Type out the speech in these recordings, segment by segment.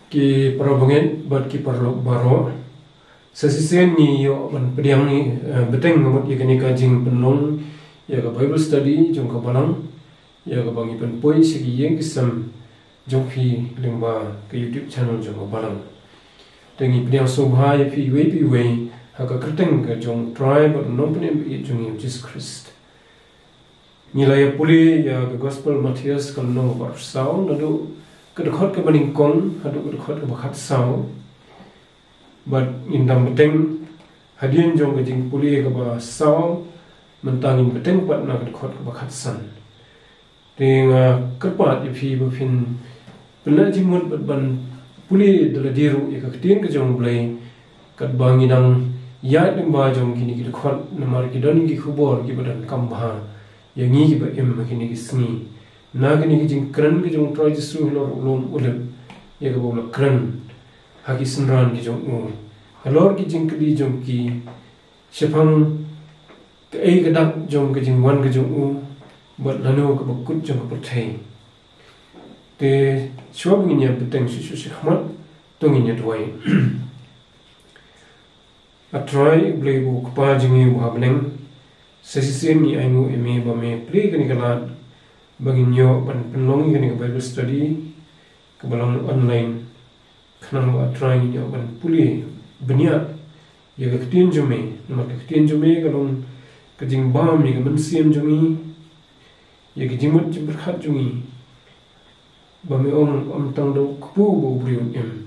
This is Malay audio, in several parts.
ki parabangin bat ki parlok baro sasisen ni yo ban pediang ni beteng ngamut ya kani ka jing penlong ya ka Bible study jong ka balang ya ka bangi pen poi sigi yeng kisam jong phi lingba ka YouTube channel jong ka balang tengi pediang sobha ya phi we ha ka kerteng ka jong tribe non penem i jong Jesus Christ nilai puli ya ka gospel Matthias ka no bar sao nadu kedekot ke baning kong hadu kedekot ke bakat sao but indam beteng hadian jong ke jing puli ke ba sao mentangin beteng pat na kedekot ke bakat san ding kepat ipi befin pena jimut ban puli dala diru ya ke tin ke jong blai kat bangidang ya ding ba jong kini kedekot namar kidon ki khubor ki badan kambha yang ngi ba em kini ki sni nagini ki jing kran ki jong try jisu lor ulum ulem ya ga bola kran hagi sunran ki jong u halor ki jing kli jong ki shepang ke ai ga dak jong ki jing wan ki jong u bat lanu ka bakut jong ka thai te shob ngi nya beteng su su khmat to ngi nya dwai a try blai bu pa jing u habneng sesisen ni aingu eme ba me pre ni kala baginyo pan penlong ini ke Bible study ke balang online kenal wa trying yo pan puli benia ya ke tin jume nama ke tin jume kalong ke jing bam ni ke mensiam jungi ya ke jimut berkhat jungi ba me om tang do ku bo briun em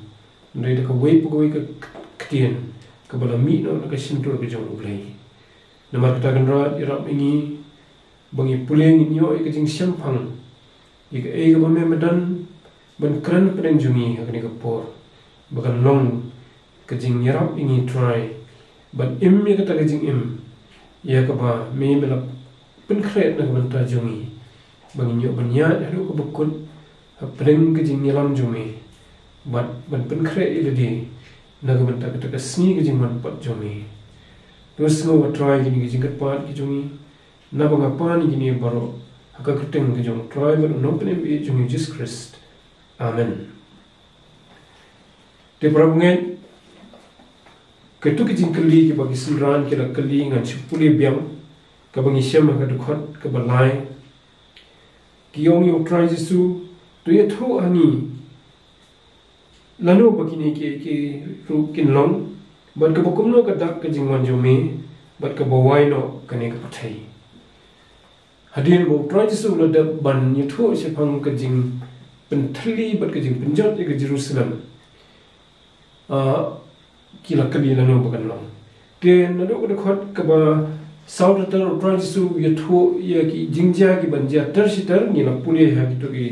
ndai de ke wei pu ke tin ke balang mi no ke sintur ke jong blai nama kita kan ra irap ini bangi puling nyo ik jing siampang ik e ga me medan ban kran pedeng jungi akni ka por bakan long ka jing yarap ingi try ban im ya ka jing im ya ka ba me mela pen kret na ban ta jungi bangi nyo ban ya halu ka bukun pedeng ka jing yalam jungi ban pen kret ile di na ga ban ta ka sni ka jing man pat jungi terus ngo try gini jing ka pat ki jungi na banga pani gini baro haka keteng ke jong tribal no penem bi jong Jesus Christ amen te prabungen ketu ke jing kali ke bagi sunran ke la kali ngan chupuli biam ka bangi syam ka dukhot ke balai ki yong yo try Jesu to ye thu ani lanu bakini ke ru kin long bat ka bokum no ka dak ke jing wan jome bat ka bawai no kane ka pathai hadin bo try Jesu la da ban ni thu se phang ka jing penthli bat ka jing penjot ke Jerusalem kila kali la no bakan long ke na do ko khot ka ba south tar try Jesu ye thu ye ki jingja ki banja tar sitar ni la puli ha ki to ki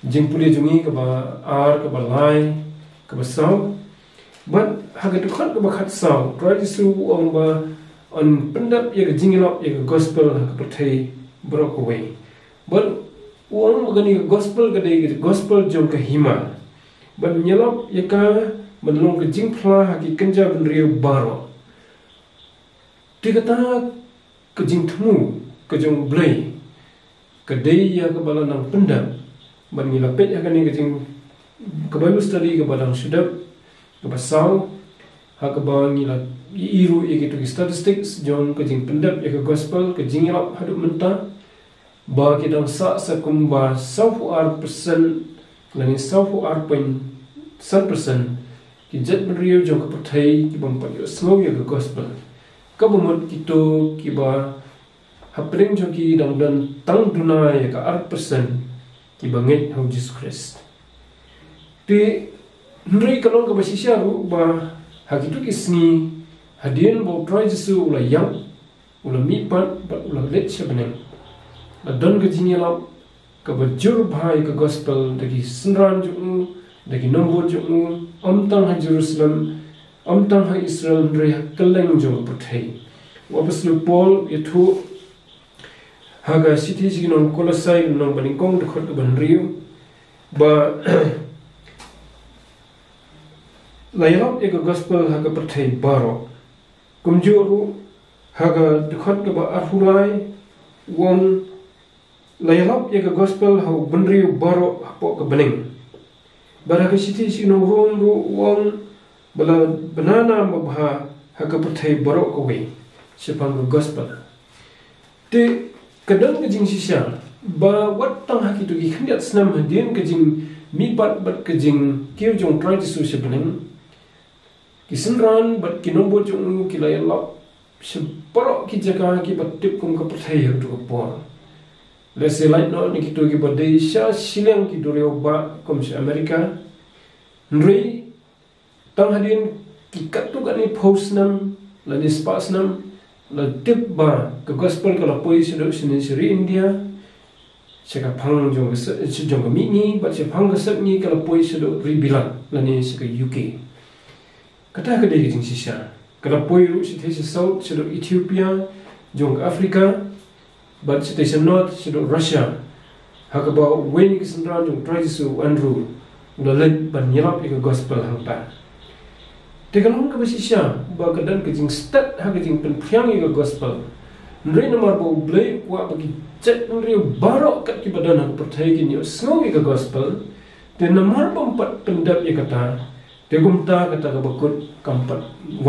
jing puli jungi ka ba ar ka ba lai ka ba sau but ha ga to khot ka ba khat sau try Jesu ong ba on pendap ye ka jingilap ye ka gospel ha ka pathai broke away but uang magani gospel kadai gospel jong ka hima but nyelap yaka manlong ka jingphla haki kanja ban riu baro tikata ka jingthmu ka jong blai kadai ya ka bala nang pendam ban ngilapet ya kani ka jing ka Bible study ka balang sudap ka basau haka ba ngila iru gitu statistics jong ka jing pendap ya ka gospel ka jingilap hadu menta ba kita sa kumba 100% lani 100% ki jet beriu jong ka pathai ki bang pa yo snow ya ka gospel ka bumot kito ki ba hapring jong ki dang dan tang duna ya ka 100% ki banget how Jesus Christ ti ndri kalong ka basisya ru ba hakitu kisni hadin bo try Jesu ula yang ula mipat ba ula let sebeneng adon ke jingelap ke bajur bhai ke gospel dari sunran ju dari nombor ju omtang ha Jerusalem omtang ha Israel ndri keleng ju pathai wapas lu Paul itu haga city jinon Kolosai nong baningkong dekhot ke banriu ba layap ke gospel haga pathai baro kumjuru haga dekhot ke ba arhulai wong layalap ya ke gospel hau benriu baro hapo ke bening Bara ka siti si no ron ro wang bala banana mabha haka pathai borok away sepang gospel te kadang ka jing sisya ba wat tang haki tu gi khandiat snam hadien ka jing mi bat ka jing keu jong try to su sebeneng kisenran bat kinombo jong kilay lap separok ki jaga ki batip kum ka pathai tu por lese light no ni kitu gi badai sha silang ki durio ba kom se America nri tang hadin ki katu ka ni post nam la ni spas nam la tip ba ka gospel ka la poi sido sini India seka phang jong se jong mi ni ba se phang ka sak ni ka la poi sido ribilan la ni seka UK kata ka de jing sisya ka la poi ru si the south sido Ethiopia jong Africa but si the north sido Russia haka ba wen ki sendran jong try su Andrew la len ban yelap ka gospel hang ta tegalong ka basisya ba kadan ka jing stat ha ka jing penphyang ka gospel nri namar bo blay wa bagi chat nri barok kat ki badan ha perthai ki ni sngo ka gospel te namar bom pat pendap ya kata te gumta kata ka bakut kampat 1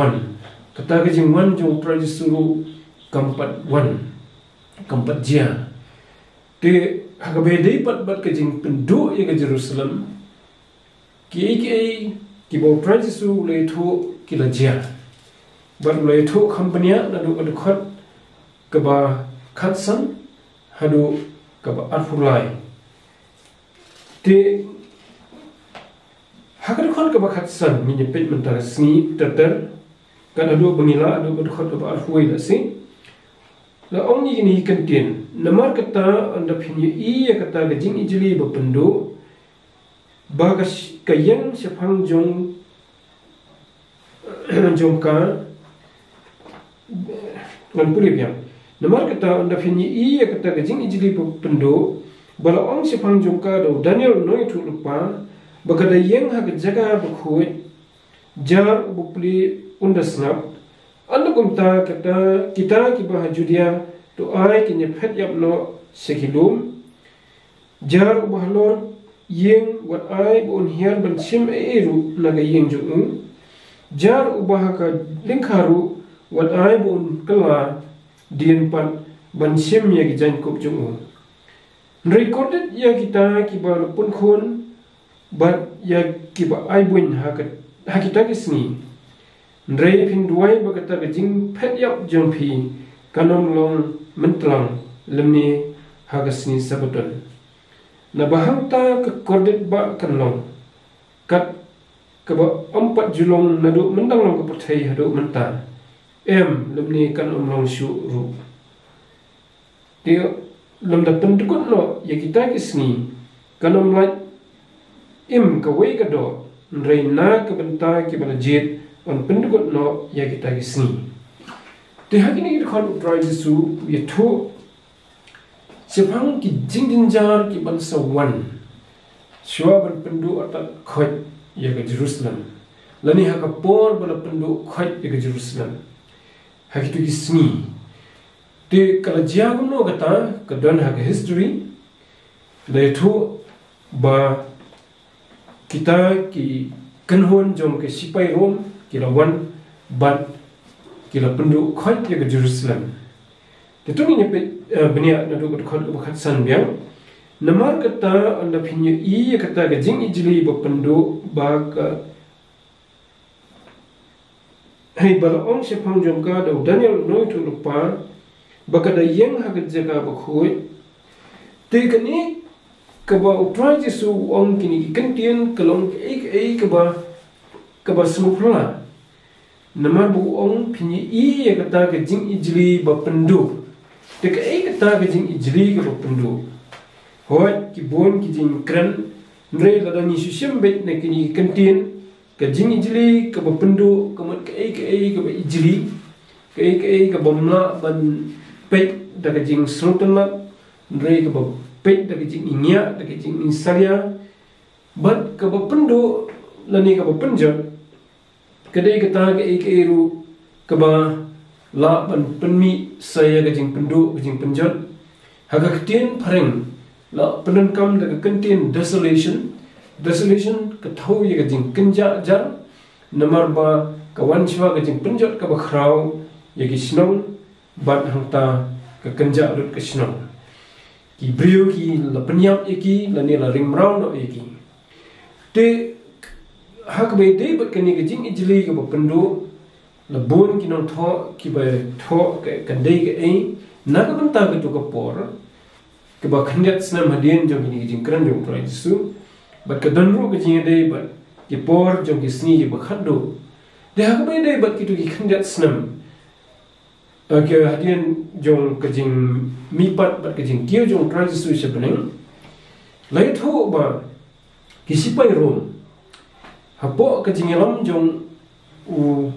kata ka jing 1 jong prajisuru kampat 1 kampat jia te ha ka bedai pat ka jing pendu ya ka Jerusalem ki bo Francisco le thu ki la jia bar le thu company na du ka khat ka ba khatsan hadu ka ba arfulai te hakar khat ka ba khatsan mi ne pet mentar sni tatar ka adu bangila adu ka khat ka ba arfuai la si la ongni ni kantin namar kata anda phinya I kata ga jing ijli ba pendo bagas kayang sepang jong jongka ngan pulip yang namar kata anda fini I kata gajing ijli pendo bala ong sepang jongka do Daniel noi tu lupa bagada yang ha jaga bakhoi jar bupli undasnap anda kumta kata kita ki bah judia to ai ki ne phet yap no sekilum jar bahlor yeng wat ai bon hiar ban sim eru naga yeng ju jar ubah ka lingkharu wat ai bon kala dien pan ban sim ya ki jan kop ju recorded ya kita ki ba pun khon bat ya ki ba ai bon ha kita ki sni ndrei phin duai ba kata ga jing phet yap jong phi kanom long mentlang lemni ha ga sni sabaton na bahanta ke kordet ba kanlong kat ke ba 4 julong nadu mendang long ke perthai hadu menta lemni kan long shu ru dia lam da pendukut no ya kita kisni kanom lai ke wei ka do reina ke benta ke bala jet on pendukut no ya kita kisni te hakini ki khon try su ye thu sepang ki jinginjar ki bansa 1 shua ban pendu atat khoi ya ke Jerusalem lani ha ka por bala pendu khoi ya ke Jerusalem ha ki tu ki sni te kala jiagum no kata ka don ha ke history le thu ba kita ki kanhon jom ke sipai rom ki la wan bat ki la pendu khoi ya ke Jerusalem te tu ni ne benia na do khot khat san biang namar kata anda phinya I kata ga jing ijli ba pendu ba ka hei bala ong se phang jom ka do Daniel noi tu lupa ba ka da yeng ha ga jaga ba khoi te ka ni ka ba utrai jisu ong kini kentien kalong ei ka ba smupla namar bu ong phinya I kata ga jing ijli ba pendu Deka kata ke jing ijli ke pendu. Hoi ki bon ki jing kran nre la ni susem bet ne kini kantin ke jing ijli ke pendu ke mat ke ijli ke bomla ban pet da ke jing srutna nre ke pet da ke jing inya da ke jing insaria bat ke pendu la ni ke penjat kedai kata ke ru ke ba la ban penmi saya gajing pendu gajing penjat haga ketien pareng la penenkam da kentin desolation desolation ka thau ye ka jing kinja jar namar ba ka wan chwa ka jing penjot ka ba khrau ye ki snow bat hangta ka kinja lut ka snow ki brio ki la penyap ye ki la ni la ring round no ye ki te hak be de bat ka ni ka jing ijli ka ba pendu la bon ki non tho ki ba tho ka dei ka ei na ka banta ka tu ka por ke ba khandet snam hadien jong ni jing kran jong trai su bat ka dan ru ka jing dei bat ki por jong ki sni ki ba khaddo de hak be dei bat ki tu ki khandet snam ke hadien jong ka jing mi pat bat ka jing kio jong trai su se beneng lai tho ba ki sipai rom hapo ka jing lam jong u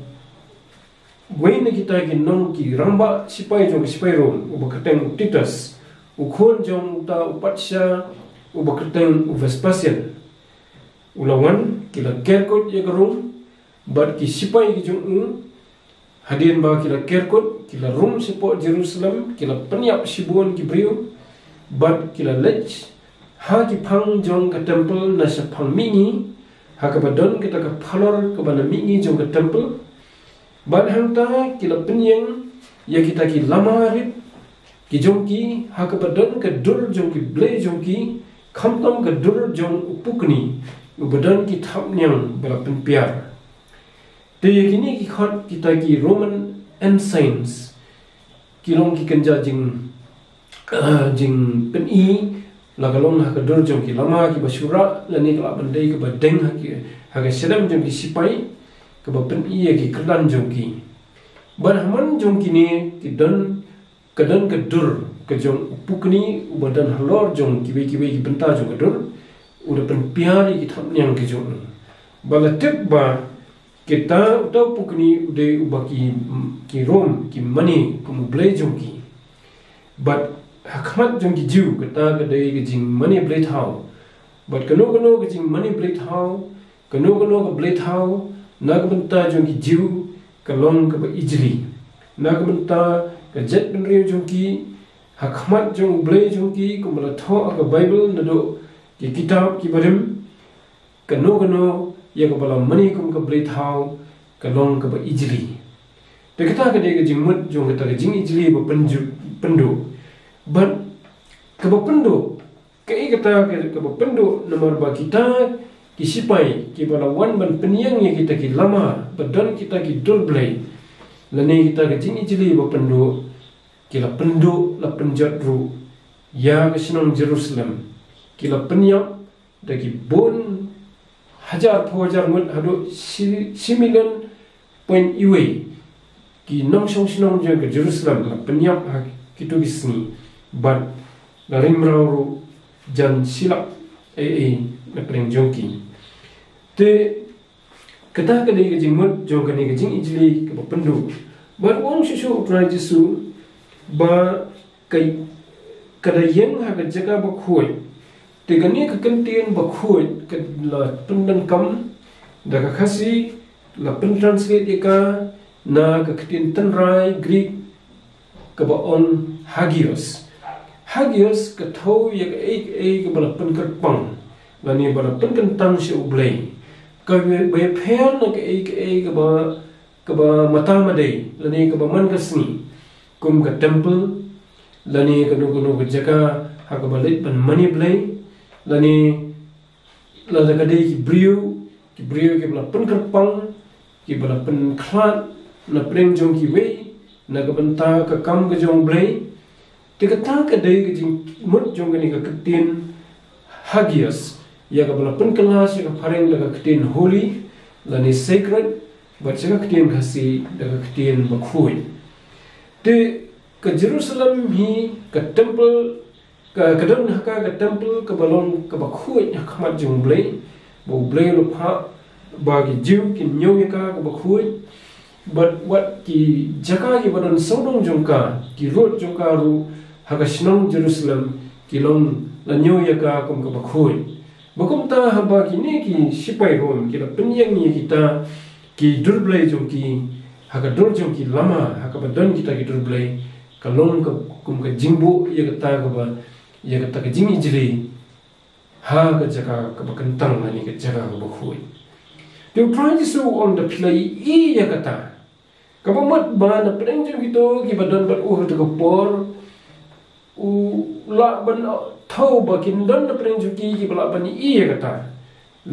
Wain kita ki nong ki ramba sipai jong sipai rom u bakateng Titus u khon jong ta upatsya u bakateng u Vespasian ulawan kila kerkot ye rom bat ki sipai ki jong hadien ba kila kerkot kila rom sipo Jerusalem kila penyap sibon ki brio bat kila lech ha ki phang jong ka temple na sa phang mingi ha ka badon kita ka phalor ka bana mingi jong ka temple Ban hangta kila penyeng ya kita ki lama rip ki jongki hakabadan ke dur jongki ble jongki khamtam ke dur jong upukni ubadan ki thapnyang bela penpiar te yakini ki khat kita ki Roman ensigns kilong ki kanja jing peni lagalong hakadur jongki lama ki basura lani kala bandai ke badeng haka sedam jongki sipai kebapen iya ki kedan jongki banhaman jongki ni kedan kedur ke jong upukni ubadan halor jong kiwe ki benta jong kedur udah pen piari ki thapnyang ke jong bala tip ba kita utau pukni udah ubaki ki rom ki mani kumu blai jongki but hakmat jongki jiu kata kedai ke jing mani blai thau but kano ke jing mani blai thau kano ke blai thau nak benta jongki jiu kalong ke ijli nak benta ke jet penri jongki hakmat jong blai jongki kumala tho ke bible nado ki kitab ki barim kano ya ke bala mani kum ke blai thau kalong ke ijli te kata ke de jing mut jong kata ke jing ijli ba pendu but ke pendu ke kata ke pendu nomor ba kita kisipai ki bala wan ban penyang ya kita ki lama badan kita ki dul blai lani kita ke jing ijli ba pendu kila pendu la penjat ru ya ke sinong Jerusalem kila penyang da ki bon hajar phojar mut hadu similion point iwe ki nong song sinong je ke Jerusalem la penyang ha kitu bisni bat garim rauru jan silap na preng jongki te kata kadai ke jingmut jong kani ke jing ijli ke pendu ban wong sisu utrai jisu ba kai kada yang ha ke jaga ba khoi te kani ke kentien ba khoi ke la pendan kam da ka khasi la pen translate ka na ke kentien tanrai greek ke ba on hagios ke thau ya ke ke bala pen kerpang lani bala pen kentang se ublai ka be phen na ke ba mata madai lani ke ba man kasni kum ka temple lani ke no ke jaka ha ka balai pan mani blai lani la ka dei ki brio ke bala pen kerpang ki bala pen khat na preng jong ki wei na ka banta ka kam ke jong blai te ka ta ka dei ke jing mut jong ni ka ketin hagias ya ka bala pen kelas ya ka pareng la ka ketin holy lani sacred but ya ka ketin khasi da ka ketin bakhui te ka Jerusalem hi ka temple ka kadon haka ka temple ka balon ka bakhui ya khamat jong blai bo blai lo pha ba ki jiu ki nyo ya ka bakhui but what ki jaka ki badan sodong jongka ki road jongka ru haka sinong Jerusalem ki long la nyo ya ka kum ka bakhui bakum ta haba ki ne ki sipai rom ki la penyang ni kita ki durblai jongki haka dur jongki lama haka badan kita ki durblai ka long ka kum ka jingbo ya ka ta ka ba ya ka ta ka jing ijli ha ka jaga ka bakantang lani ka jaga ka bakhui tu try Jesu on the play ya kata ka bamat ba na preng jeng gitu ki badan bat tu ka por la ban thau ba kin don na preng jeng ki bala ban ya kata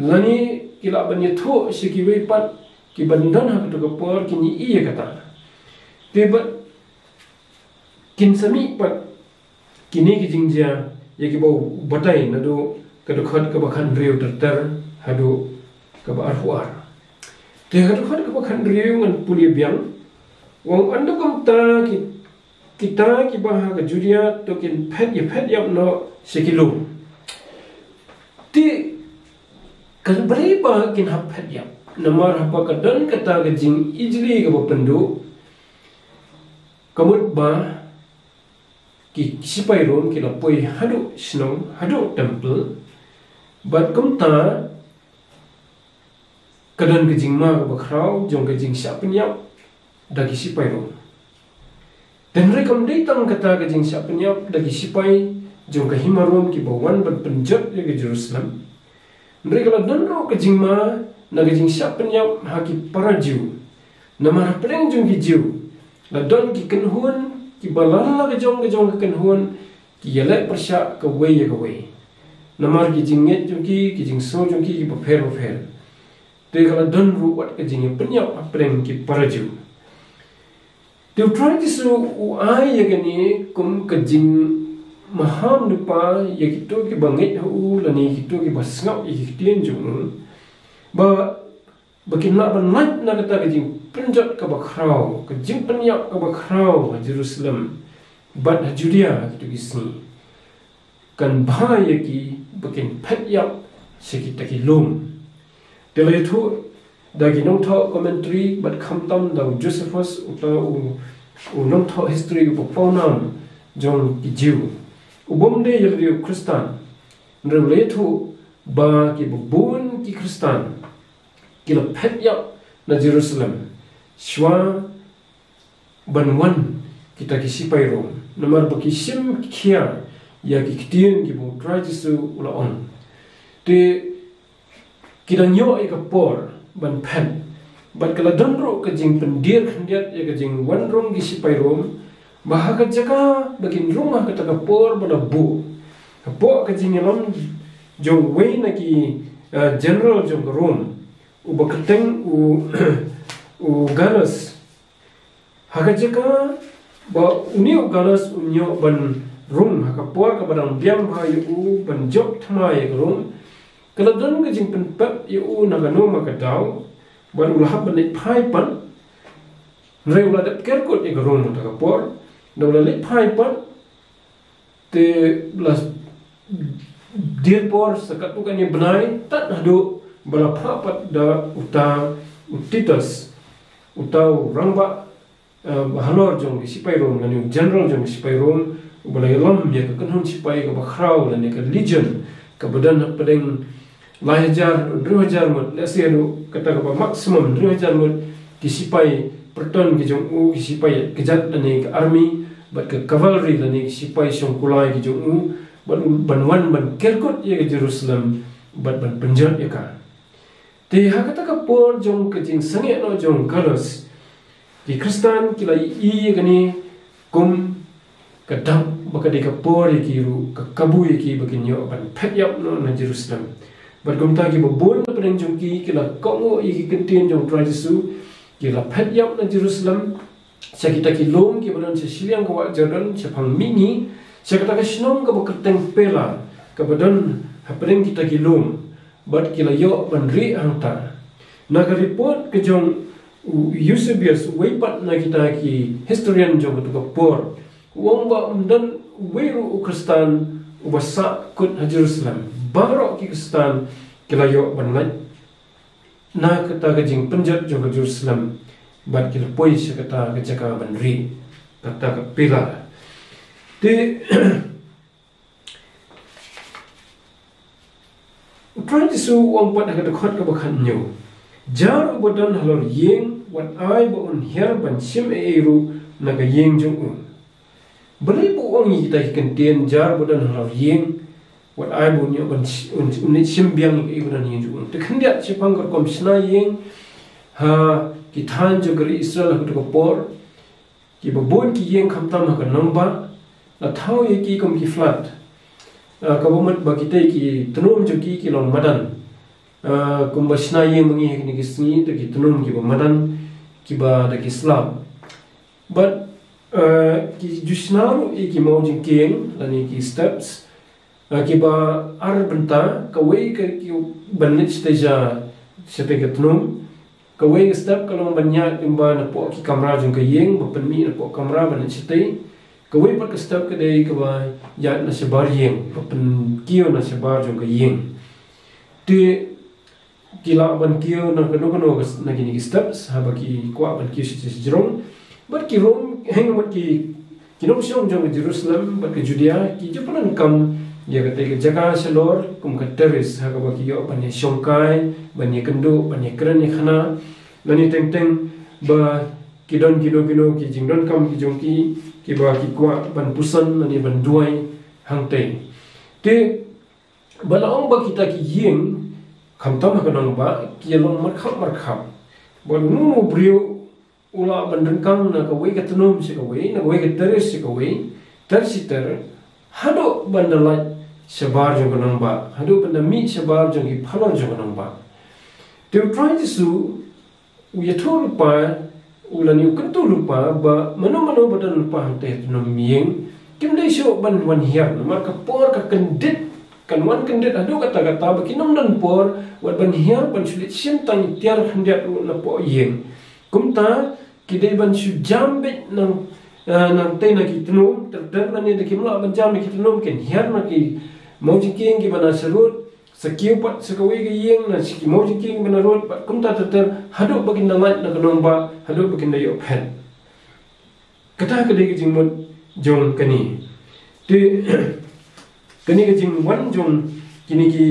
lani ki la ban ye tho si ki we pat ki bandan ha tu ka por ki ni ya kata te ba kin sami pat kini ki jingja ya ki bau batai na do ka do khat ka ba khan riu ter hadu ka ba arhuar te ka do khat ka ba khan riu ngan puli biang wong ando kam ta ki kita ki ba ha ka juria to kin phet ya no sekilo ti ka bari ba kin ha phet ya namar ha pa ka dan ka ta ga jing ijli ka ba pendu kamut ba ki sipai rom ki la poi hadu sinong hadu temple bat kumta kadan ke jingma ka bakrau jong ke jing siapnya dagi sipai rom dan rekam datang kata ke jing siapnya dagi sipai jong ke himarom ki bawan ban penjat ke Jerusalem mereka la donro ke jingma na ke jing siapnya haki paraju nama preng jong ki jiu la don ki kenhun ki balala ke jong ke kenhun ki yele persya ke wei namar ki jinget jongki ki jing so jongki ki bapher te kala don ru wat ke jing penyap apreng ki paraju te try Jesu u ai ya gani kum ke jing maham lupa ya kitu ki banget hu lani kitu ki basngap ki tien jung ba bakin nak banat na kata ke jing penjat ke bakrau ke jing penyap ke bakrau Jerusalem bat Judea kitu kisni kan bahaya ki bakin pet yap sekita ki lum dele tu dagi nong tho commentary bat khamtam da Josephus uta u nong tho history bu pawnam jong ki jiu ubom de yel Kristan dele tu ba ki bun ki Kristan ki la pet yap na Jerusalem shwa banwan kita ki sipai rom namar baki sim kia ya ki kitien ki bu try Jesu ula on te kita nyo e ka por ban pen ban kala donro ka jing pendir khandiat ya ka jing wan rong ki sipai rom bah ka jaka bakin rumah ka ta ka por bala bu ka po ka jing lam jong wei na ki general jong rom u bakateng u galas ha ka jaka ba unio galas unio ban rum haka por ka badang biam ha yu ban job thmai ka rum kala don ka jing pen pep yu na ga no ma ka daw ban ul hab ban phai pan re ula dat ker ko ka rum ta ka por do la le phai pan te plus dir por sakat tu kan ni benai tat hadu bala pha pat da uta utitas utau rangba halor jong sipai rom ngani general jong sipai rom balai lam ya ka kanhun sipai ka bakrau la ne ka legion ka badan pedeng 2000 mut lesianu kata ka maximum 2000 mut ki sipai perton ki jong u ki sipai kejat ne ka army bat ka cavalry la ne ki sipai song kulai ki jong u ban ban kerkot ya ke Jerusalem bat ban penjat ya ka te ha kata ka por jong ka jing sange no jong galos ki Kristan ki lai i gani kum kadang baka de ka por ki ru ka kabu ki bakin yo ban phet yap no na Jerusalem bat kum ta ki bon na preng jong ki la kongo i ki kentien jong try Jesu ki la phet yap na Jerusalem sa kita ki lom ki badan sa siliang ka wa Jordan sa phang mini sa kata ka sinong ka bakateng pela ka badan ha preng kita ki lom bat ki la yo ban ri angta na ka report ke jong Eusebius weipat na kita ki historian jong ka por wong ba dan weru Kristan ubasa kut Jerusalem barok ki Kristan kilayo banlai na kata ka jing penjat jong Jerusalem bat kila poi se kata ka jaka banri kata ka pila te try Jesu wong pat ka khot ka bakhan nyu jar ubadan halor yeng wat ai ba un her ban sim eru na ka yeng jong balai bu wong kita kentien jar bodan halor yeng wat ai bu nyo ban unit simbiang ke ibran yin ju te khandia chepang kor kom sna yeng ha ki than jo gari Israel ko por ki babon ki yeng khamtam ha ka namba la thau ye ki kom ki flat ka bomat ba ki te ki tnum jo ki long madan kum ba sna yeng mangi ni ki sni te ki tnum ki ba madan ki ba da ki slab but ki jusnaru ki mojing keng lani ki steps ki ba ar benta ka wei ka ki banit steja sepe ka tnum ka wei step ka long banya imba na po ki kamera jung ka yeng ba panmi na po kamera banit stei ka wei pa ka step ka dei ka ba ya na se bar yeng ba pan kiyo na se bar jung ka yeng te kila ban kiyo na kano na ki steps ha ba ki kwa ban kiyo se jrong but ki rom heng mat ki kinom siong jong Jerusalem but ki Judea ki japan kam ya kata ke jaga selor kum ka teres ha ka ba ki yo ban shongkai ban ye kendo ban ye kran ye khana lani teng teng ba ki don ki jingdon kam ki jong ki ba ki kwa ban pusan lani ban duai hang te balaong ba kita ki yeng kham tam ha kanang ba ki long mar khap ba nu brio ula bandengkang na kawai ka tunum si kawai na kawai ka teres si kawai tersiter hado bandalat sebar jong kanang ba hado bandami sebar jong ki phalon jong kanang ba they were trying to sue we told pa ula ni kentu lupa ba mano badan lupa hante tunum mieng kim dei sho ban wan hiar mar ka por ka kendit kan wan kendit hado kata ba kinom dan por wat ban hiar ban sulit sim tan tiar hendak na po yeng kumta kidai ban su jambit nang te na ki tnum ter na ni de kimla ban jam ki tnum ken hiar na ki moji king ki bana serut sakiu pat sakawai ki yeng na si moji king bana rot pat kumta ter hadu bagin na mat na kanong ba hadu bagin na yo pen kata ka de ki jingmot jong kani te kani ka jing wan jong kini ki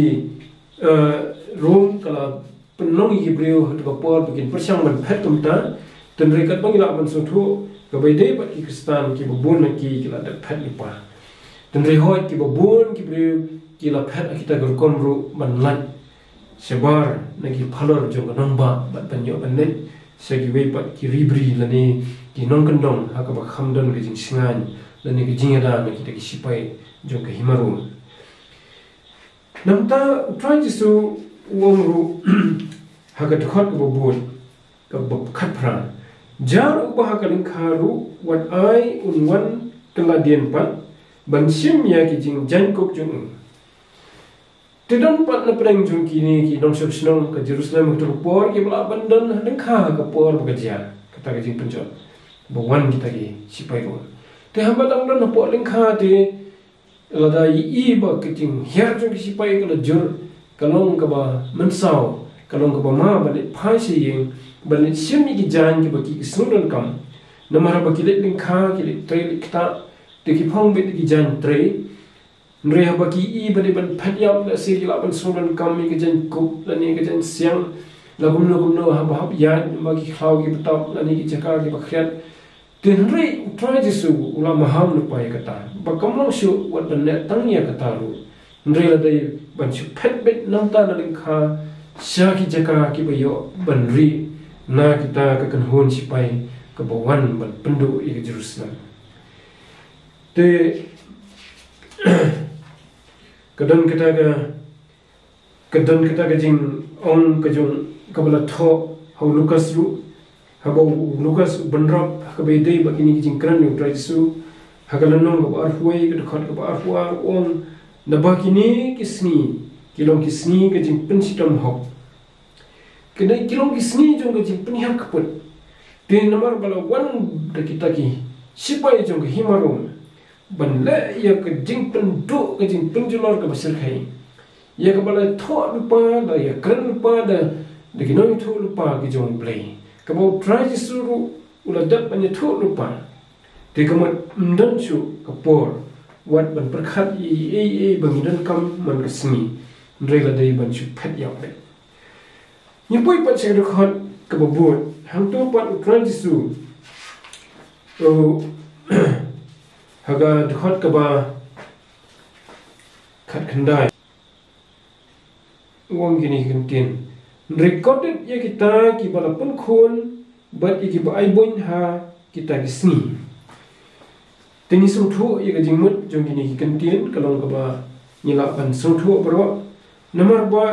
rom kala penong ki brio hadu ka por bagin persang ban phet kumta tenri kat bangila ban suthu ka bai dei ba ki kristan ki babun ki la da phet lipa tenri hoi ki babun ki bre ki la phet kita gor komru ban lan sebar na ki phalor jo ka namba ban panyo ban net se ki wei pat ki ribri la ni ki non kandong ha ka ba khamdan ki jing singan la ni ki jingada na ki ta ki sipai jo ka himaru namta try to wongru ha ka thot ko babun ka bab khatpra jar ubah kalin kharu wat ai unwan teladian pat ban sim ya ki jing jankok jung tidon pat na preng jung kini ki dong subsnong ka Jerusalem to por ki bla bandan deng kha ka por ka ja kata ka jing penjot bawan kita ki sipai ro te hamba dang don por ling kha te lada i ba ki jing hiar jung ki sipai ka jur kalong ka ba mensau kalong ka ba ma ba le phai se yeng ban sim ki jan ki baki sundan kam namara baki le ling kha ki le tre likta te ki phong bit ki jan tre nre ha baki I bade ban phatyam la se la ban sundan kam mi ki jan kup la ni ki jan siang la gumno ha ba hab ya ma ki khaw ki patap la ni ki chaka ki bakhriat te nre try jisu ula maham lu pai kata ba kamlo shu wat ban ne tang ya kata ru nre la dai ban shu phet bit nam ta la ling kha sha ki chaka ki ba yo ban ri na kita akan hon sipai ke bawan ban pendu I Jerusalem te kadang kita ga jing ong ka jong kabala tho hau Lukas ru habau Lukas banrap ka be dei ba kini jing kran yu trai su hagalanong ba arhuai ka khat ka ba arhua on na ba kini kisni kilong kisni ka jing pensitam hok kena kilong kisni jong ka jing penihak kaput te namar bala wan da kita ki sipai jong ka himarum ban le ya ka jing pendu ka jing penjulor ka basir khai ya ka bala tho lupa da ya kran lupa da kinoi tho lupa ki jong play ka ba try suru ula dat ban tho lupa te ka mat ndan chu ka por wat ban prakhat I bang dan kam man ka sni rela dei ban chu phat ya be ni poi pat se ro khat ka ba bot hang to pat try su haga dkhot ka ba khat khandai wong gini kentin recorded ya kita ki balapun khun bat iki ba ai boin ha kita gisni teni sungthu ya ga jingmut jong gini ki kentin kalong ka ba nyila ban sungthu bro nomor ba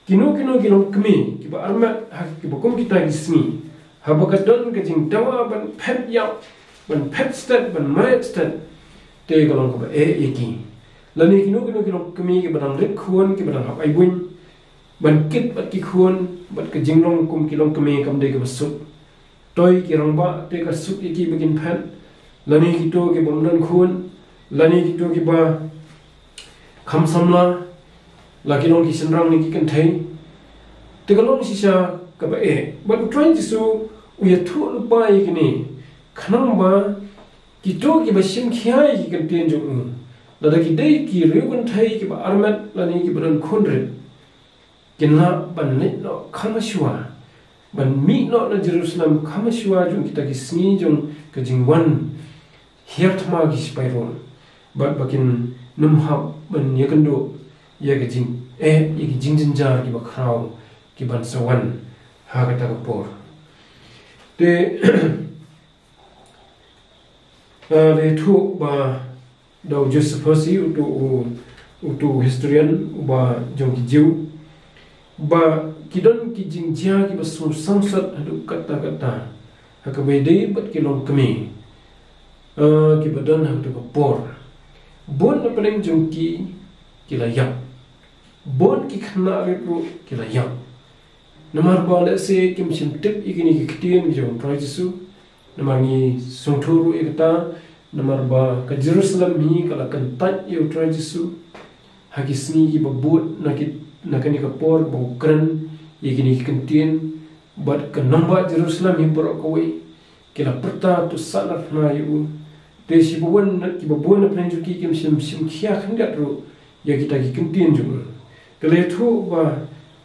kino kilong kemi ki ba armat ha ki ba kum kita gisni ha ba ka don ka jing dawa ban phet yaw ban phet stat ban mai stat te kalong ka ba iki lani kino kemi ki ba dang ret khun ki ba dang hap ai boin ban kit bat ki khun bat ka jinglong kum kilong kemi kam de ka basuk toy ki rongba te ka suk ki begin phan lani ki to ki bomdan khun lani ki to ki ba kham samla la kilong ki senrang ni ki kan thai te kalong sisa ka ba but trying to so we are thu pa ki ni khanang ba ki to ki ba sim khia ki kan ten jong la da ki dei ki re kan thai ki ba armat lani ki ban khun re kinna ban ne no khamashwa ban mi no na Jerusalem khamashwa jung kita ki sni jung ka jingwan hiatma ki spairon ba bakin numha ban yakando ya ka jing ya ki jingjin jar ki ba khrau ki ban sawan ha ka ta ka por te le thu ba do Josephus utu historian ba jung ki jiu ba kidon ki jingjia ki basur samsat hadu kata hakabai bat kilong kemi ki badan hadu ka por bon na paling jungki kilayap bon ki khna ru kilayap namar ba le se kim sim tip igini ki ktien jong try jisu namar ni sungthuru ekta namar ba ka Jerusalem hi kala kan tat yu try jisu hagisni ki babut nakani ka por bo kran igini kentien bat ka namba Jerusalem hi por ko we kila perta tu salat na yu te si bon ki bo na plan ki kim sim khia khandat ru ya kita ki kentien ju kale thu ba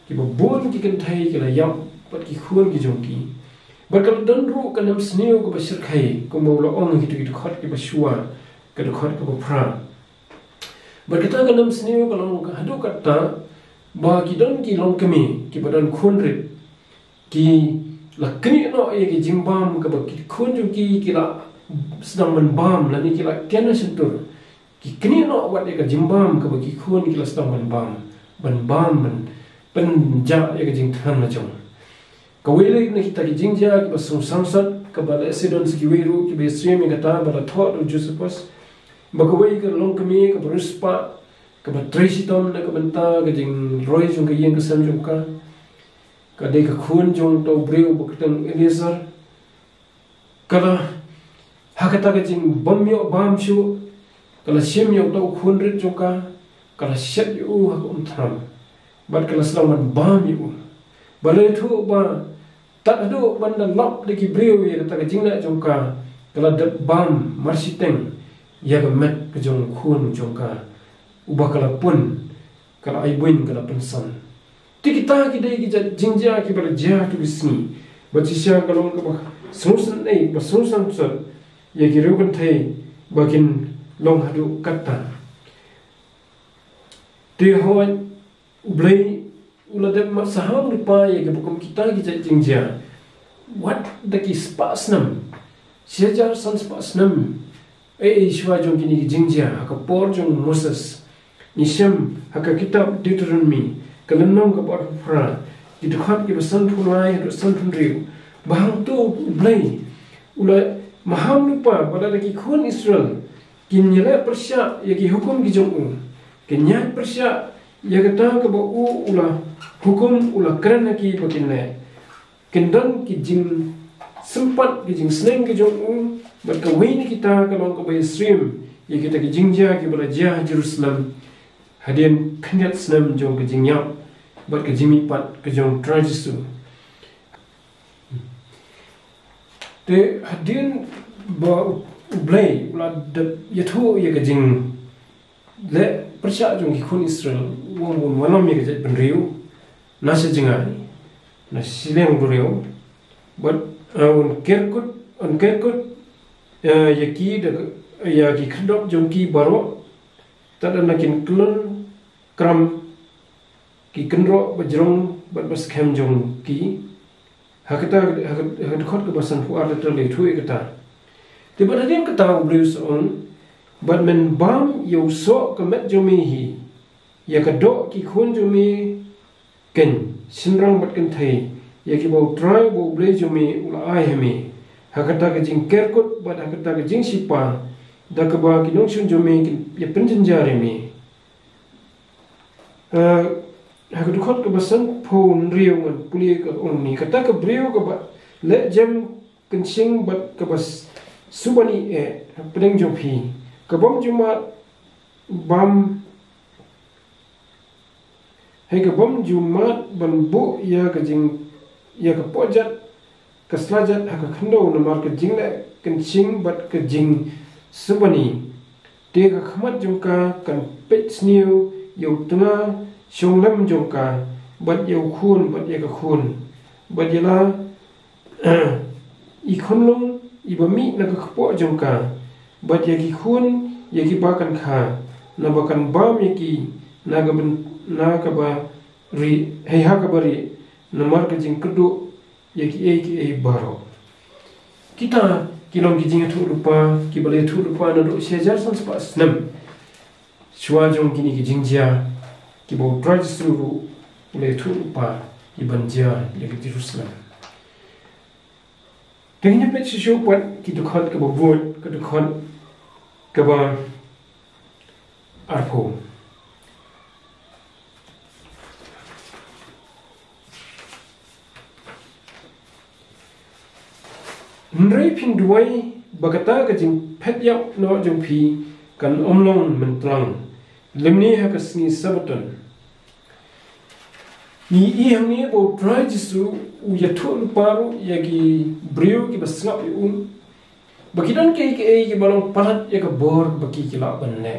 ki bo ki kan thai kila yam bat ki khun ki jong ki bat ka don ru ka nam sneu ko ba sir khai ko mo la ong ki tu khat ki ba shua ka du khat ko pra bat kita ka nam sneu ka long ka hadu ka ta ba ki don ki long kemi ki badan khun rit ki la kni no ye ki jimbam ka ba ki khun ju ki la sedang menbam la ni ki la tiana sentur ki kni no wat ye ka jimbam ka ba ki khun ki la sedang menbam ban ja ye ka jing than na jong ka wele ni kita ki jingja ki ba sum samsat ka ba le sedon ki weru ki be stream ka ta ba la thot u Josephus ba ka we ka long kemi ka ruspa ka ba tresitom na ka banta ka jing roy jong ka yeng ka sam jong ka de ka khun jong to breu ba katang Eliezer kala hakata ka jing bomyo bam shu kala sim yo to khun rit jong ka kala shet yu ha um tham bat kala slaman bam yu balai thu ba tat adu banda lop de ki breu ye ka jing na jong ka kala dat bam marsiteng ya ka met ka jong khun jong ka ubah kala pun kala ai buin kala pensan ti kita ki dei ki jingja ki bar ja tu bisni bachisya kalong ka ba sosan nei ba sosan so ye ki rukan thai bakin long hadu katta ti hoan ublai ulade ma saham rupa ye ki bukum kita ki jingja what the ki spasnam sejar san spasnam ishwa jong ki jingja ka por jong Moses Nishem haka kitab Deuteronomy kalanong ka par fra didukhat ki basan phunai san phunriu bahang tu blai ula maham lupa pada lagi khun Israel kin nyela persya yagi hukum ki jong kenya persya yagata ka ba ula hukum ula kran ki pakinne kendang ki jing sempat ki jing sneng ki jong bat ka wei kita kalong ka ba stream yagi ta ki jingja ki bala jah Jerusalem hadian pengat senam jong ke jingyap bat ke jimi pat ke jong trajisu te hadian ba ublai ula de yathu ye ke jing le persya jong ki khun Israel wong wanam ye ke jat benriu nasa jingai na sileng bureu bat on kerkut yaki de ya ki khdop jong ki baro tada nakin klon kram ki kenro bajrong bat bas khem jong ki hakata khot ke basan fu arle tele thu ekata tiba hadin kata blues on bat men bam yo so ka met jomi hi ya ka do ki khun jomi ken sinrang bat kan thai ya ki bo try bo ble jomi ula ai hemi hakata ke jing kerkut bat hakata ke jing sipa da ka ba ki nong sun jomi ya penjen jare mi hakatu khot ke basan phon riu ngan puli ka ong ni kata ka briu ka ba le jam kan sing bat ka bas subani e pedeng jopi ka bom juma bam hai ka bom juma ban bu ya ka jing ya ka pojat ka slajat ha ka khando na mar ka jing le kan sing bat ka jing subani te ka khamat jungka kan pet sniu yo tanga shong lam jongka bat yo khun bat ya ka khun bat ya la i khonlong i ba mi na ka khpo jongka bat ya ki khun ya ki ba kan kha na ba kan ba mi ki na ga ban na ka ba ri hei ha ka ba ri na mar ka jing kudu ya ki e baro kita kilom ki jing thu rupa ki bale thu rupa na ro sejar san spa snam shwa jong ki ni ki jing jia ki bo try suru le thu rupa i ban jia le ki Jerusalem tengnya pe shu pat ki tu khot ka bo vote ka tu khot ka ba arko nrei phin duai bagata ka jing phet yak no jong phi kan omlong mentlang lemni ha ka sni sabaton ni i hangi bo try jisu u yathul paru yagi brio ki basnap yu bakidan ke ki balong palat ya ka bor baki ki la ban ne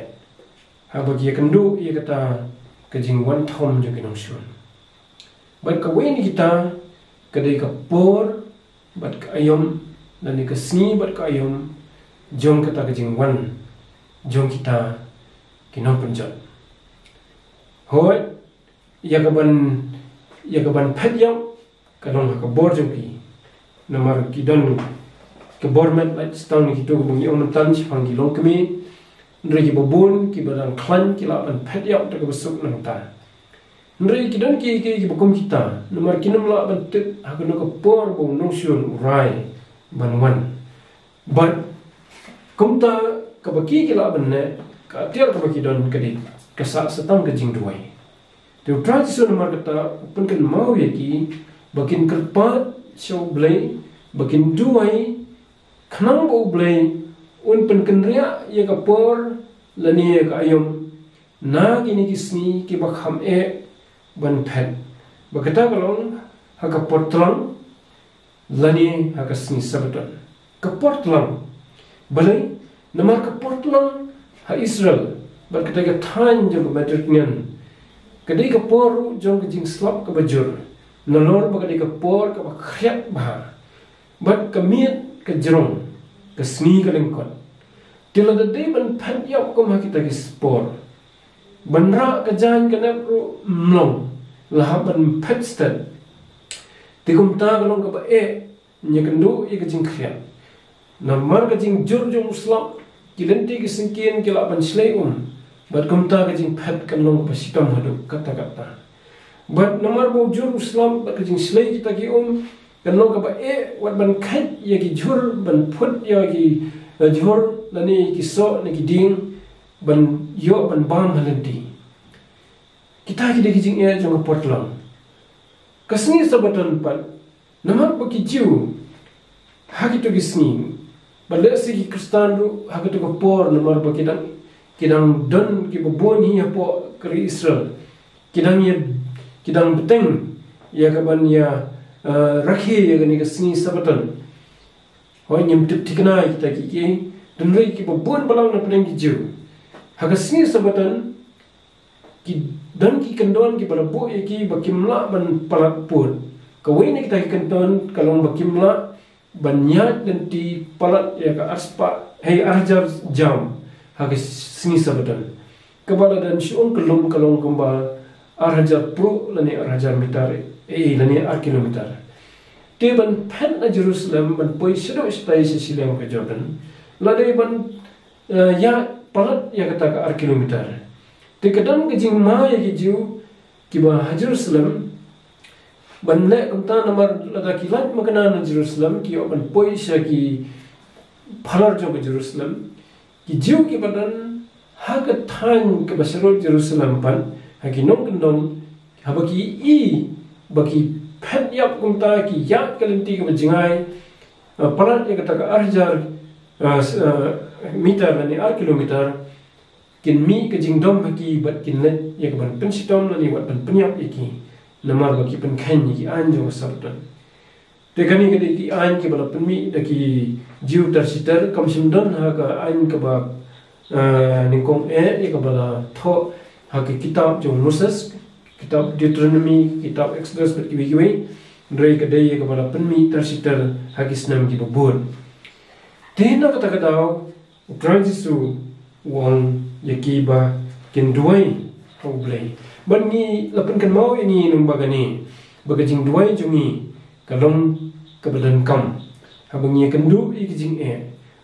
ha bagi kan du ya kata ka jing wan thom jo ki nong shun bat ka wen kita ka dei ka por bat ka ayom dan ni ka sni bat ka ayom jong kata ka jing wan jong kita ki nong penjot hoi ya ka ban phet yam ka long ka bor jo ki namar ki don ke bormet bat stang ni kitu bungi on tan chi phang ki long kemi nre ki bobun ki badan klan ki la ban phet yam ta ka besuk nang ta nre ki don ki bokum kita namar ki nam la ban tet ha ka no ka por bo nong shun rai ban wan ban kumta ka baki ki la ban ne ka tiar ka baki don ka di ka sa satang ka jing duai tu try so namar kata pun kan mau ya ki bakin kerpat show blay bakin duai khnang bo blay un pen kenria ya ka por lani ka ayom na gini kisni ki bakham e ban phet bakata kalong ha ka portlang lani ha ka sni sabaton ka portlang balai namar ka portlang ha Israel bakata ka than jo ka Mediterranean kadai ka por jong ka jing slap ka bajur nolor bakata ka por ka khriat ba bat ka miet ka jerong ka sni ka lengkot tila da day ban phan yap ko ma kita ki spor banra ka jan ka na ro mlong la ban phat stat ti kum ta ka long ka ba e nya kan do e ka jing khya na mar ka jing jur jong slap ki lenti ki singkien ki la ban slei bat kum ta ka jing phat ka long ba sitam hadu kata kata bat namar bo jur slap ba ka jing slei kita ki kan long ka ba e wat ban khat ya ki jur ban phut ya ki jur lani ki so ni ki ding ban yo ban bam halenti kita ki de ki jing e jong portlang kasni sabatan pat namar ba ki jiu ha ki to ki sni bale si ki kristan du ha ki to ko por namar ba ki dang don ki bo bon hi po kri Israel ki dang beteng ya ka ban ya rakhi ya ni ka sni sabatan hoi nyim tip tikna kita ki dan rei ki bon balang na pedeng ki jiu ha ka sni sabatan ki dan ki kendon ki bala bo e ki bakimla ban palat put ka wei ni kita ki kendon kalong bakimla ban nyat dan ti palat ya ka aspa hei arjar jam ha ka sni sabatan kebala dan siung kalong kembal arhajar pro lani arhajar mitar lani kilometer. Te ban pen na Jerusalem ban poi sedo stai sisilang ke Jordan. Ladai ban ya palat ya kata ke kilometer. Te kadang ke jing ma ya ki jiu ki ba Jerusalem ban le kunta namar lada kilat makana na Jerusalem ki ban poi sya ki palar jo ke Jerusalem ki jiu ki badan ha ka than ke basarol Jerusalem pan ha ki nong kendon ha baki baki pen yap kunta ki ya kalinti ke jingai palat ya kata ke arjar meter ni kilometer kin mi ke jingdom haki bat kin let ya ban pensitom ni wat ban penyap iki namar baki pen khen ki anjo sabtan te kani ke ki an ke bala penmi da ki jiu tar sitar kam simdon ha ka an ka ba ni kong ya ka bala tho ha ki kitab jo Moses kitab Deuteronomy kitab Exodus bat ki wi ndrei ka dei ka bala penmi tar sitar ha ki snam ki babun te na kata kata transisu wang yakiba kinduai haublai bangi lapan kan mau ini nung bagani bagajing duai jungi kalong kebadan kam habangi kendu ikijing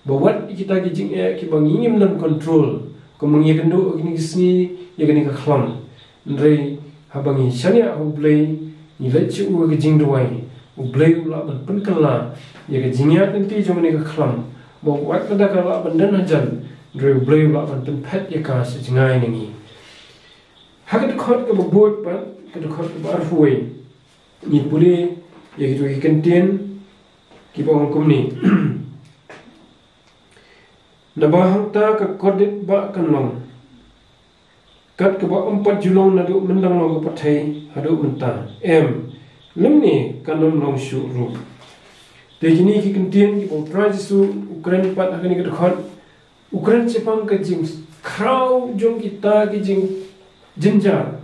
bawat kita kijing ki bangi ngim control kemangi kendu ini sini ya gani ka khlam ndrei habangi shania haublai ni lechu kijing duai ublai ula ban penkala ya kijingya nanti jomani ka khlam bawat kada kala bandan hajan Drew blue up and pet your cast is nine. Haggard caught of a boat, but could have caught the bar away. Ni puli, you can tin, keep on company. Nabahanta ka corded back and long. Cut ka ba umpat julong na do mendang long patay, hado menta. Limni kanon long shoot roof. The unique can tin, keep on trying to Ukraine pat having a hot. Ukraine Japan ke jing kraw jong kita ke jing jinjar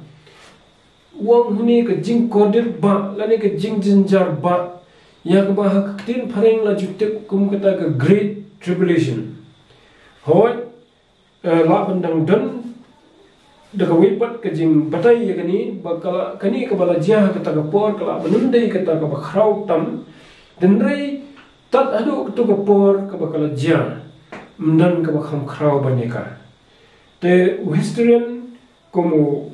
wang huni ke jing kodir ba lani ke jing jinjar ba ya ke bah ketin pareng la jutek kum kata ke great tribulation hoi la bandang dan de ke wipat ke jing batai ya kani bakal kani ke bala jah kata ke por kala benundai kata ke kraw tam denrei tat adu tu ke por ke bakal jah mendan ke bakam kraw banyak te historian como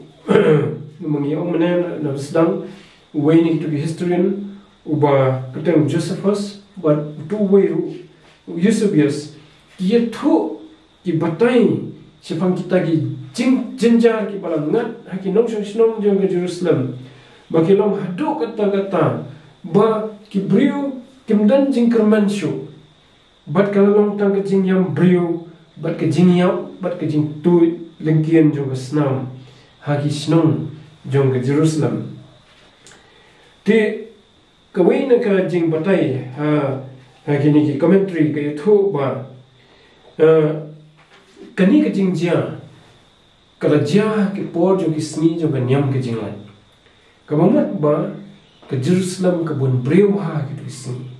mengi omnen na sedang waiting to be historian uba keteng Josephus but two way Eusebius dia tu ki batai sepang kita ki jinjar ki balangat haki nong song jong ke Jerusalem bagi long hadu kata-kata ba ki brio kimdan jingkerman show bat kalau long tang ke jing yang brio bat ke jing yau bat ke jing tu lengkian jong ke snam hagi snong jong ke Jerusalem te kawai na ka jing batai hagi ni ki commentary ke tu ba kani ke jing jia kala jia ke por jong ke sni jong ke nyam ke jing lai kamangat ba ke Jerusalem ke bun brio ha ke sni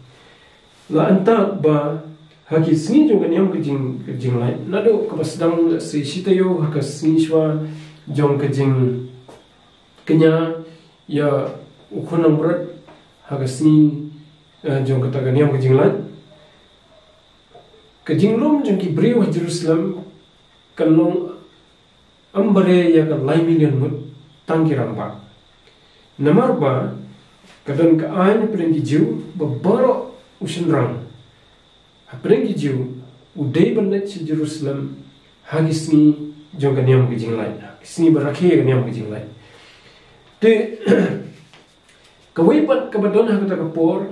la anta ba haki sini jong kanyam ke jing lai nado ke sedang si sitayo haka sini shwa jong ke jing kenya ya ukhonang berat haka sini jong ke kanyam ke jing lai ke jing lom jong ki brio Jerusalem kanong ambare ya ka lai million mut tangkirang ba namar ba kadan ka ain prengi jiu babaro usinrang Aprengi jiu udai bandet si Jerusalem hagisni jong kanyam ke jing lai kisni barakhe kanyam ke jing lai te kawai pat kabadon ha kata kapor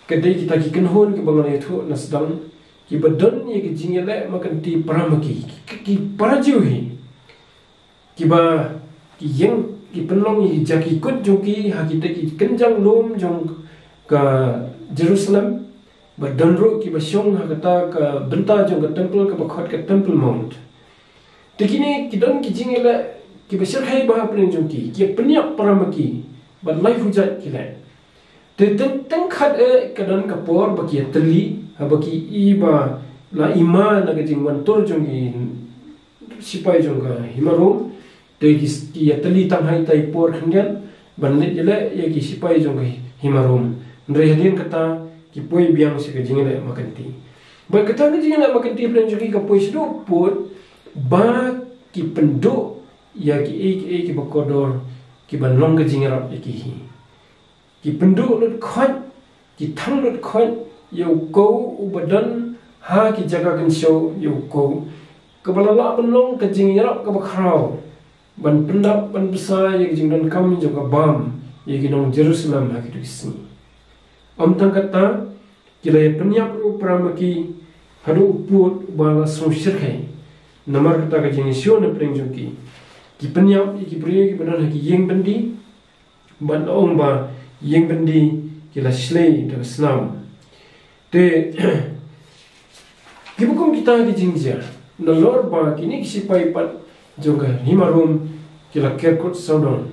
kadai kita ki kenhon ke bangan itu nasdang ki badon ye ke jing le makan ti paramaki ki parajiu hi ki ba ki yang ki penlong yi jaki kut jong ki ha kita ki kenjang lom jong ka Jerusalem Badandro ki basyong kata ke benta jong ke temple ke bakhot ke temple mount. Tekini kidon ki jingela ki basir hai bah pren jong ki penyak paramaki bad life hujat ki le. Te teng khat kadon ka por baki teli ha baki iba la iman na ke jing mantor jong ki sipai jong ka himarum te ki ya tali tang hai tai por khandian ban le ya ki sipai jong ka himarum ndre hadin kata ki poi biang se ka jingele makanti ba kata ni jingele makanti plan joki ka poi sedo pot ba ki penduk ya ki bakodor ki ban long ka jingerap ki hi ki penduk lut khot ki thang lut khot yo ko ubadan ha ki jaga kan show yo ko kebalala ban long ka jingerap ka bakrau ban pendap ban besar ya ki jingdan kam jo ka bam ya ki nong Jerusalem ha ki disi tang kata kila ya penyap ru pramaki hadu uput bala sungsir kai namar kata ka jing sio na preng joki ki penyap ki priye ki benar ki yeng bendi ban ong ba yeng bendi kila slay da Islam te ki bukum kita ki jingja na lor ba kini ki sipai pat joga himarum kila kerkut saudon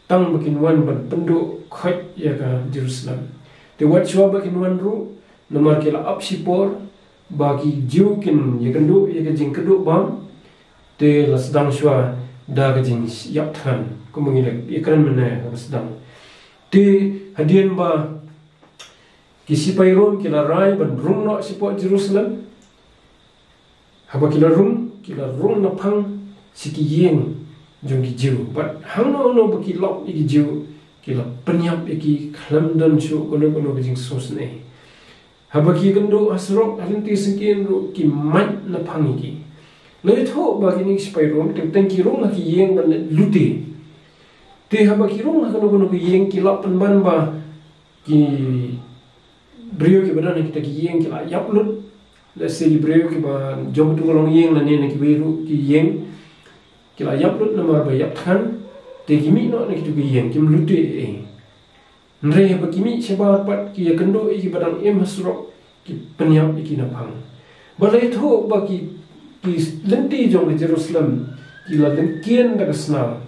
tang bakin wan ban penduk khot ya ka Jerusalem te wat chua bakin wan ru namar kila apsipor bagi jiukin ya kendu ya jing keduk bang te la sedang shwa da ga jing yap than ko mengile ikran mena ka sedang te hadian ba kisi pairon kila rai ban rung no sipo Jerusalem haba kila rung na phang siki yeng jong ki jiu but hang no ba ki lok ki jiu kila penyap ki khlam dan chu kono ga jing sos ne haba ki gendo asrok alinti singkin ru ki mat na phang ki le tho ba ki ning spai rom te teng ki rom na ki yeng ban lute te haba ki rom na kono ki yeng ki lap pan ban ba ki brio ki badan kita ki yeng ki yap lut le se ki brio ki ba jom tu long yeng la ne ki beru ki yeng ki la yap lut na mar ba yap than te ki mi no na ki tu ki yeng ki lute e nre haba ki mi seba pat ki ya kendo ki badan em hasrok ki penyap ki na phang ba le tho ba ki lenti jong di Jerusalem ki la lengkien da snam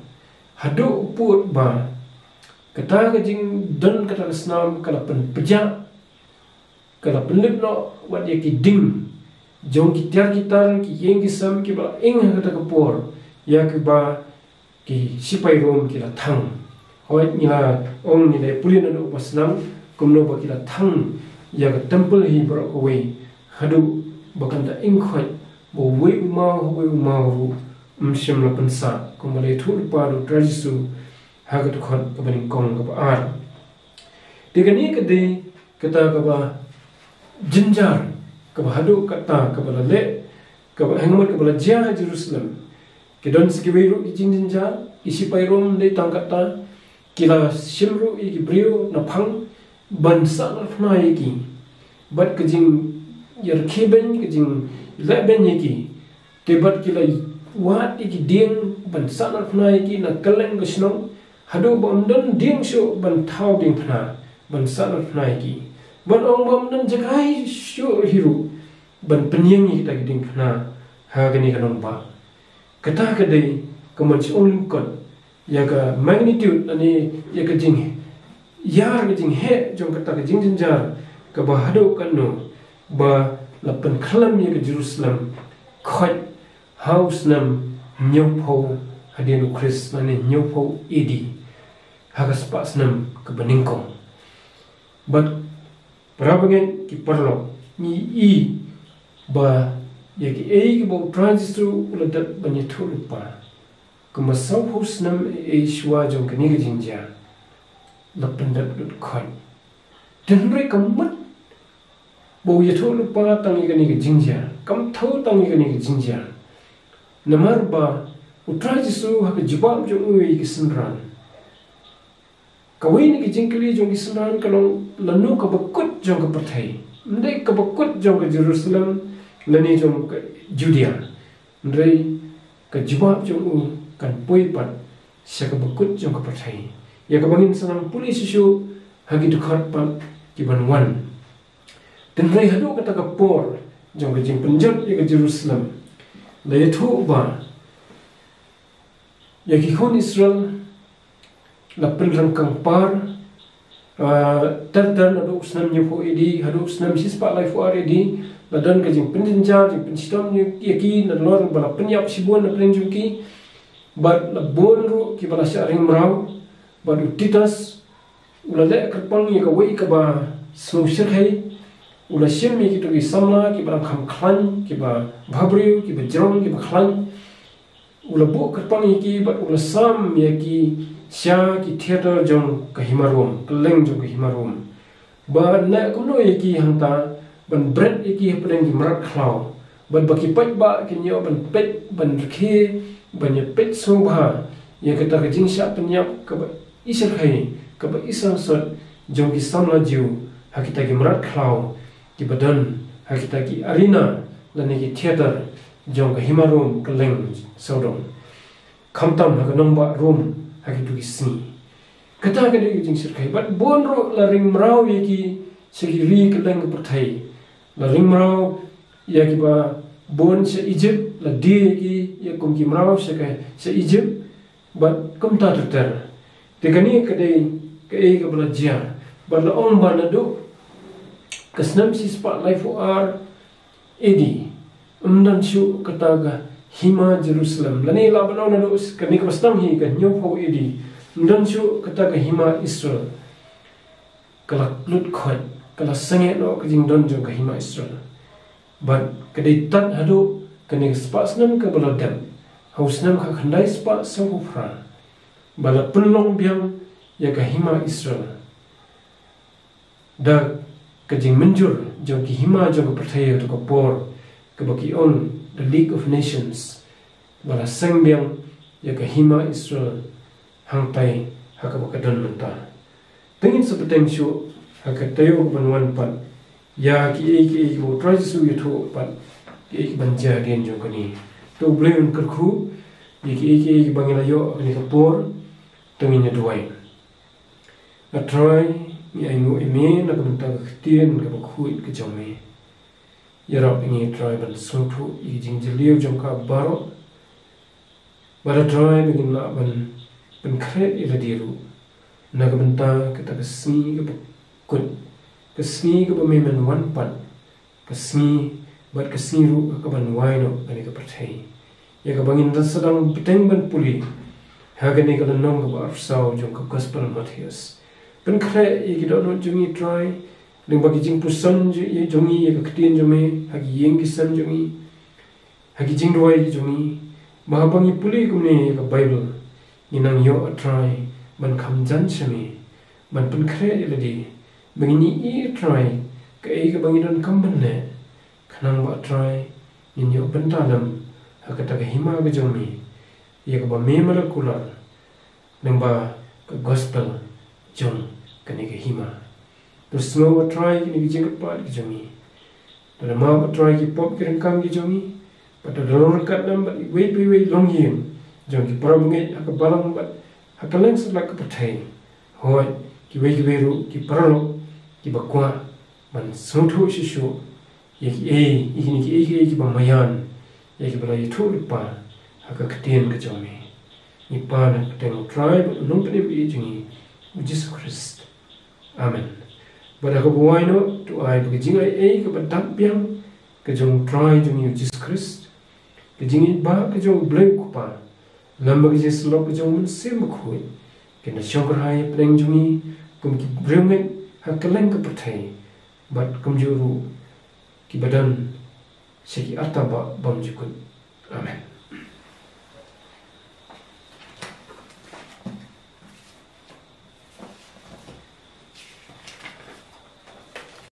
hadu put ba kata ka jing don kata snam kala pen peja kala penlip no wat ya ki ding jong ki tiar kitan ki yeng ki sam ki ba ing kata ka por ya ki ba ki sipai rom ki la thang hoi ni la ong ni le pulin no pasnam kumno ba ki la thang ya ka temple hi bro away hadu bakan da ing khoi bo we ma ru mshim la pensa kumale thul pa do trajisu hagat khot ka banin kong ka ar digani ka de kata ka ba jinjar ka ba hadu kata ka ba le ka ba hangmat ka ba ja Jerusalem ke don skiberu ki jinjar isi pairom de tangkata kila simru ki brio na phang ban sa na phna ki bat ka jing yar khiben ka jing leben ki te bat kila wat ki ding ban sa na phna ki na kaleng gsnong hadu bom don ding sho ban thau ding phna ban sa na phna ki ban ong bom don jagai sho hiru ban penyeng ki ta ding phna ha gani kanong ba kata ka dei kaman ong kon ya ka magnitude ani ya ka jing yar ka jing he jong kata ka jing jinjar ka ba hadu kan no ba lapan khalam ya ka Jerusalem khot house nam nyopo hadin Chris mane nyopo edi hagas pas nam ka baningkong but parabangen ki parlo ni i ba ya ki e ki bo transistu uladat banyathul pa kuma sau house nam e shwa jong ka ni ka jinja lapan dat lut khot tenre kamat bo yathul pa tangi ka ni ka jinja kam thau tangi ka ni ka jinja namar ba utrajisu ha ka jibam jong ui ki sinran kawin ki jingkli jong ki sinran kalong lanu ka bakut jong ka pathai ndai ka bakut jong ka Jerusalem lani jong ka Judea ndai ka jibam jong u kan poi pat sya ka bakut jong ka pathai ya ka bangin sanang pulis su ha ki dukhat pat ki ban wan tenrai hadu kata ka por jong ka jing penjat ya ka Jerusalem la yathu ba ya ki khon Israel la pen rang kang par ter na snam ni fo edi hadu snam sis pa lai fo edi badan ka jing penjenja jing penstom ni ki na lor bala penyap sibon na prenjum ki bad la bon ru ki bala sharing mrau bad titas ula le kerpang ni ka wei ka ba so shirhai ula shim mi ki to ki samla ki bala kham khlan ki ba bhabriu ki ba jrong ki ba khlan ula bo kerpang ni ki bad ula sam ya ki sya ki theater jong ka himarum keleng jong ka himarum ba na ko no ya ki hanta ban bread ki pedeng ki mrat khlau ban baki pet ba ki nyo ban pet ban khe ban ya pet so ba ya ka ta ka jing sha penyap ka ba isar khai ka ba isar sot jong ki samla jiu ha kita ki mrat khlau ki badan ha kita ki arena lan ki theater jong ka himarum keleng sodong khamtam ha ka nomba room ha ki tu ki sni kata ka de jing sir khai bat bon ro la ring mrau ye ki sekiri keleng perthai la ring mrau ya ki ba bon se Egypt la die ki ya kum ki mrau se ka se Egypt bat kum ta ter te kani ka de ka e ka bla jia ba la on ba na do kasnam si spot life or edi umdan shu kata ga hima Jerusalem lani la ba na do kani ka stam hi ka nyo pho edi umdan shu kata ga hima Israel kala lut khot kala sange no ka jing don jong ka hima Israel but kadai tat hadu kani spas nam ka bala dam haus nam ka khandai spa so fra bala punlong biang ya ka hima Israel da ka jing menjur jong ki hima jong ka perthai to ka por ka baki on the League of Nations bala sang biang ya ka hima Israel hang pai ha ka ka don menta tengin sa potential haka tayo banwan pat ya ki bo try su yuto pat ki banja den jo kani to blame kerkhu ki bangila yo ni kapor tengin ya duai na try ni ai no eme na kan ta ktien ka khu ka jome ya rap ni try ban sungthu i jingjeliu jong ka baro bara try ni na ban kret i radiru na ka banta ka ta sni ka kun kasni ka bameman wan pan kasni bat kasni ru ka ban waino ani ka perthai ya ka bangin dan sedang piteng ban puli ha ga ne ka nong ka bar sau jong ka gospel Matthias kan khre ye ki don jungi try ling bagi jing pusan je ye jungi ye ka ktien jome ha gi yeng ki san jungi ha gi jing roi jungi ma bangi puli kum ne ka bible ni nang yo try ban kham jan chame ban pun khre ye di begini i try ka e ka bangi don kamban ne khanang ba try in yo bentanam hakata ka hima ga jomi ye ka ba memala kula namba ka gospel jom kani ka hima to slow ba try ni jing pa ki jomi to ma ba try ki pop ki kam ki jomi pa to lor ka nam ba we long yin jom ki param nge ka balang ba hakalang sa la ka pathai hoi ki we ru ki paralo ki bakwa ban sungthu shishu ye ki ba mayan ye ki bala yithu pa haka ktien ka jomi ni pa na teng tribe no pe bi jingi Jesus Christ amen bada ko buaino to ai ka jinga ka ba dap biang ka jong try jingi Jesus Christ ka jingi ba ka jong blame ko pa lamba ki Jesus lo ka jong sim khoi ke na shongr hai preng jingi kum ki brilliant hakalang ka perthai bat kumjuru ki badan seki arta ba bam jikun amen